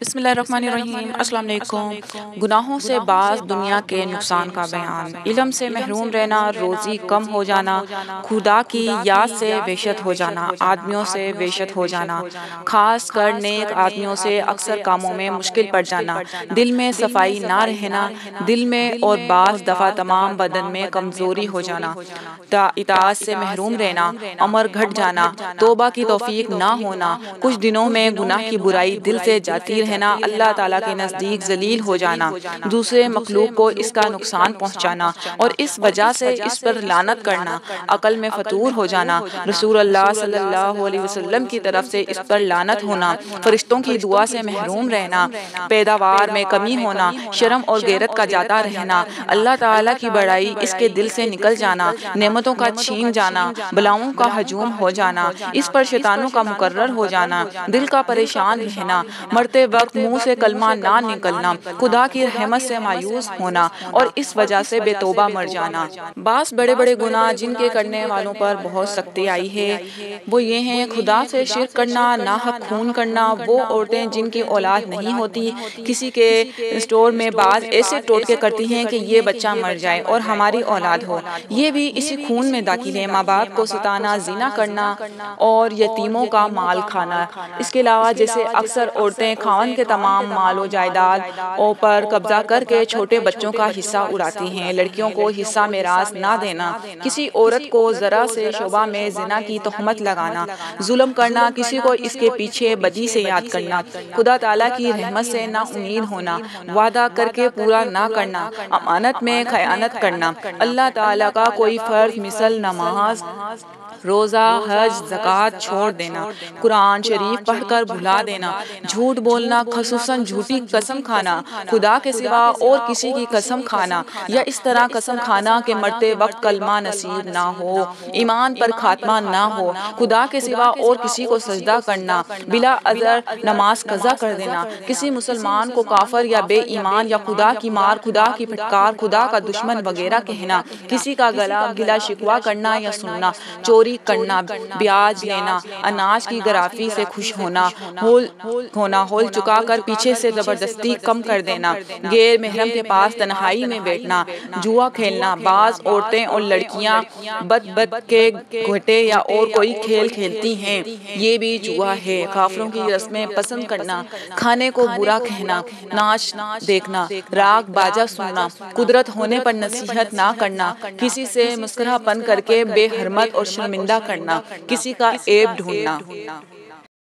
بسم اللہ الرحمن الرحیم۔ السلام علیکم۔ گناہوں سے باز دنیا کے نقصان کا بیان، علم سے محروم رہنا، روزی کم ہو جانا، خدا کی یاد سے وحشت ہو جانا، آدمیوں سے وحشت ہو جانا، خاص کر نیک آدمیوں سے اکثر کاموں میں مشکل پڑ جانا، دل میں صفائی نہ رہنا، دل میں اور بعض دفعہ تمام بدن میں کمزوری ہو جانا، اطاعت سے محروم رہنا، عمر گھٹ جانا، توبہ کی توفیق نہ ہونا، کچھ دنوں میں گناہ کی برائی دل سے جاتی رہنا، اللہ تعالیٰ کے نزدیک ذلیل ہو جانا، دوسرے مخلوق کو اس کا نقصان پہنچانا اور اس وجہ سے اس پر لعنت کرنا، عقل میں فطور ہو جانا، رسول اللہ صلی اللہ علیہ وسلم کی طرف سے اس پر لعنت ہونا، فرشتوں کی دعا سے محروم رہنا، پیداوار میں کمی ہونا، شرم اور غیرت کا جاتا رہنا، اللہ تعالیٰ کی بڑائی اس کے دل سے نکل جانا، نعمتوں کا چھین جانا، بلاؤں کا ہجوم ہو جانا، اس پر شیطانوں کا مقرر ہو جانا، دل کا پریشان رہنا، مرتے وقت منہ سے کلمہ نہ نکلنا، خدا کی رحمت سے مایوس ہونا اور اس وجہ سے بے توبہ مر جانا۔ بعض بڑے بڑے گناہ جن کے کرنے والوں پر بہت سختی آئی ہے وہ یہ ہیں: خدا سے شرک کرنا، ناحق خون کرنا، وہ عورتیں جن کی اولاد نہیں ہوتی، کسی کے اسٹور میں بعض ایسے ٹوٹکے کرتی ہیں کہ یہ بچہ مر جائے اور ہماری اولاد ہو، یہ بھی اسی خون میں داخل ہے، ماں باپ کو ستانا، زنا کرنا اور یتیموں کا مال کھانا۔ اس کے علاوہ جیسے اکثر عورتیں خاوند کے تمام مال و جائیداد پر قبضہ کر کے چھوٹے بچوں کا حصہ اڑاتی ہیں، لڑکیوں کو حصہ میراث نہ دینا، کسی عورت کو ذرا سے شعبہ میں زنا کی تہمت لگانا، ظلم کرنا، کسی کو اس کے پیچھے بدی سے یاد کرنا، خدا تعالیٰ کی رحمت سے نا امید ہونا، وعدہ کر کے پورا نہ کرنا، امانت میں خیانت کرنا، اللہ تعالیٰ کا کوئی فرض مثل نماز، روزہ، حج، زکوٰۃ چھوڑ دینا، قرآن شریف پڑھ کر بھلا دینا، جھوٹ بولنا، خصوصاً جھوٹی قسم کھانا، خدا کے سوا اور کسی کی قسم کھانا یا اس طرح قسم کھانا کہ مرتے وقت کلمہ نصیب نہ ہو، ایمان پر خاتمہ نہ ہو، خدا کے سوا اور کسی کو سجدہ کرنا، بلا عذر نماز قضا کر دینا، کسی مسلمان کو کافر یا بے ایمان یا خدا کی مار، خدا کی پھٹکار، خدا کا دشمن وغیرہ کہنا، کسی کا گلا شکوہ کرنا یا سننا، چوری کرنا، بیاج لینا، اناج کی گرافی سے خوش ہونا، ہول چکا کر پیچھے سے زبردستی کم کر دینا، غیر محرم کے پاس تنہائی میں بیٹھنا، جوا کھیلنا، بعض عورتیں اور لڑکیاں بد کے گھوٹے یا اور کوئی کھیل کھیلتی ہیں، یہ بھی جوا ہے، کافروں کی رسمیں پسند کرنا، کھانے کو برا کہنا، ناچ دیکھنا، راگ باجا سننا، قدرت ہونے پر نصیحت نہ کرنا، کسی سے مسخرہ پن کر کے بے حرمت اور شرمندہ کرنا، کسی کا عیب ڈھونڈنا۔